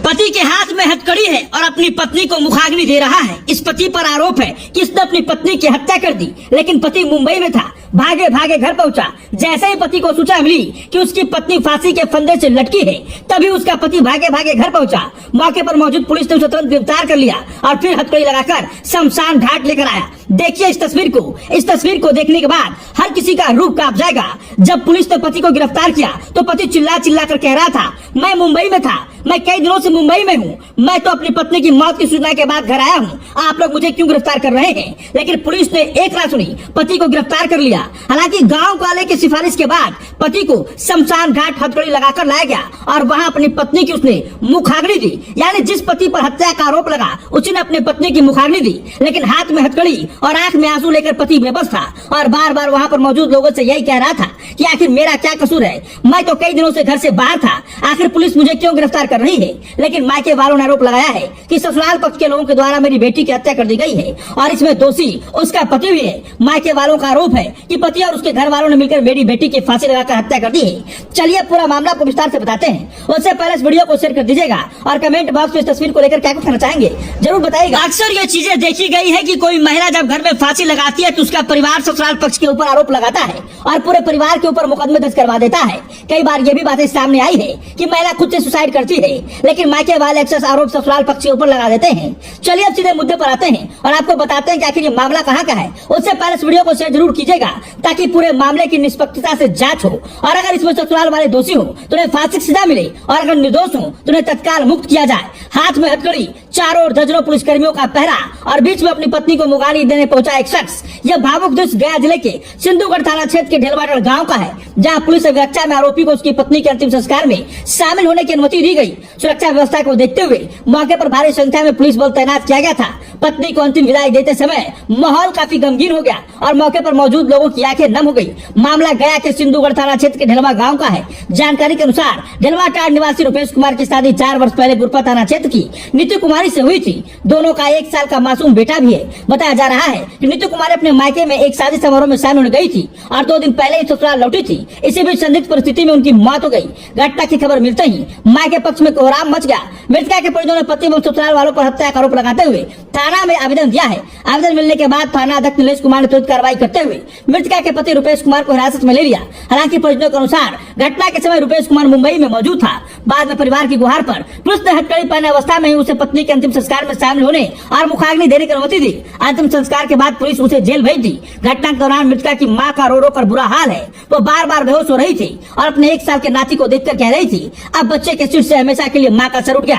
पति के हाथ में हथकड़ी है और अपनी पत्नी को मुखाग्नि दे रहा है। इस पति पर आरोप है कि इसने अपनी पत्नी की हत्या कर दी, लेकिन पति मुंबई में था। भागे भागे घर पहुंचा। जैसे ही पति को सूचना मिली कि उसकी पत्नी फांसी के फंदे से लटकी है, तभी उसका पति भागे भागे घर पहुंचा। मौके पर मौजूद पुलिस ने उसे तुरंत गिरफ्तार कर लिया और फिर हथकड़ी लगाकर शमशान घाट लेकर आया। देखिए इस तस्वीर को देखने के बाद हर किसी का रूह कांप जाएगा। जब पुलिस ने पति को गिरफ्तार किया तो पति चिल्ला चिल्ला कर कह रहा था, मैं मुंबई में था, मैं कई दिनों से मुंबई में हूँ, मैं तो अपनी पत्नी की मौत की सूचना के बाद घर आया हूँ, आप लोग मुझे क्यों गिरफ्तार कर रहे हैं। लेकिन पुलिस ने एक ना सुनी, पति को गिरफ्तार कर लिया। हालांकि गांव वाले की सिफारिश के बाद पति को शमशान घाट हथकड़ी लगाकर लाया गया और वहां अपनी पत्नी की उसने मुखाग्नि दी। यानी जिस पति पर हत्या का आरोप लगा उसी ने अपनी पत्नी की मुखाग्नि दी, लेकिन हाथ में हथकड़ी और आंख में आंसू लेकर पति बेबस था और बार बार वहां पर मौजूद लोगों से यही कह रहा था कि आखिर मेरा क्या कसूर है, मैं तो कई दिनों से घर से बाहर था, आखिर पुलिस मुझे क्यों गिरफ्तार कर रही है। लेकिन मायके वालों ने आरोप लगाया है कि ससुराल पक्ष के लोगों के द्वारा मेरी बेटी की हत्या कर दी गई है और इसमें दोषी उसका पति भी है। मायके वालों का आरोप है कि पति और उसके घर वालों ने मिलकर मेरी बेटी की फांसी लगाकर हत्या कर दी है। चलिए पूरा मामला को विस्तार से बताते हैं। उससे पहले इस वीडियो को शेयर कर दीजिएगा और कमेंट बॉक्स में इस तस्वीर को लेकर क्या कहना चाहेंगे जरूर बताइएगा। अक्सर ये चीजें देखी गई है कि कोई महिला जब घर में फांसी लगाती है तो उसका परिवार ससुराल पक्ष के ऊपर आरोप लगाता है और पूरे परिवार के ऊपर मुकदमे दर्ज करवा देता है। कई बार ये भी बातें सामने आई है कि महिला खुद से सुसाइड करती है, लेकिन मायके वाले अक्सर आरोप ससुराल पक्ष के ऊपर लगा देते हैं। चलिए अब सीधे मुद्दे पर आते हैं और आपको बताते हैं कि आखिर ये मामला कहाँ का है। उससे पहले इस वीडियो को शेयर जरूर कीजिएगा ताकि पूरे मामले की निष्पक्षता से जांच हो और अगर इसमें ससुराल वाले दोषी हो तो उन्हें फांसी की सजा मिले और अगर निर्दोष हो तो उन्हें तत्काल मुक्त किया जाए। हाथ में हथकड़ी, चारों ओर दर्जनों पुलिसकर्मियों का पहरा और बीच में अपनी पत्नी को मुखाग्नि देने पहुंचा एक शख्स। यह भावुक दृश्य गया जिले के सिंधुगढ़ थाना क्षेत्र के ढेलवाटड़ गांव का है, जहां पुलिस सुरक्षा में आरोपी को उसकी पत्नी के अंतिम संस्कार में शामिल होने की अनुमति दी गई। सुरक्षा व्यवस्था को देखते हुए मौके पर भारी संख्या में पुलिस बल तैनात किया गया था। पत्नी को अंतिम विदाई देते समय माहौल काफी गमगीन हो गया और मौके पर मौजूद लोगों की आंखें नम हो गई। मामला गया के सिंधुगढ़ थाना क्षेत्र के ढेलवा गांव का है। जानकारी के अनुसार ढेलवाटाड़ निवासी रुपेश कुमार की शादी 4 वर्ष पहले गुरपा थाना क्षेत्र की नीतू कुमारी से हुई थी। दोनों का 1 साल का मासूम बेटा भी है। बताया जा रहा है कि नीतू कुमारी अपने मायके में एक शादी समारोह में शामिल होने गई थी और 2 दिन पहले ही ससुराल लौटी थी। इसी बीच संदिग्ध परिस्थिति में उनकी मौत हो गई। घटना की खबर मिलते ही मायके पक्ष में कोहराम मच गया। मृतका के परिजनों ने पति व ससुराल वालों पर हत्या का आरोप लगाते हुए थाना में आवेदन दिया है। आवेदन मिलने के बाद थाना अध्यक्ष नीलेश कुमार ने तुरंत कार्रवाई करते हुए मृतका के पति रुपेश कुमार को हिरासत में ले लिया। हालांकि परिजनों के अनुसार घटना के समय रुपेश कुमार मुंबई में मौजूद था। बाद में परिवार की गुहार पर पुलिस ने हथकड़ी पहने अवस्था में ही उसे पत्नी के अंतिम संस्कार में शामिल होने और मुखाग्नि देने की अनुमति दी। अंतिम संस्कार के बाद पुलिस उसे जेल भेज दी। घटना के दौरान मृतका की मां का रो रो कर बुरा हाल है। वो बार बार बेहोश हो रही थी और अपने 1 साल के नाती को देखकर कह रही थी, अब बच्चे के सिर से हमेशा के लिए मां का सर उठ गया।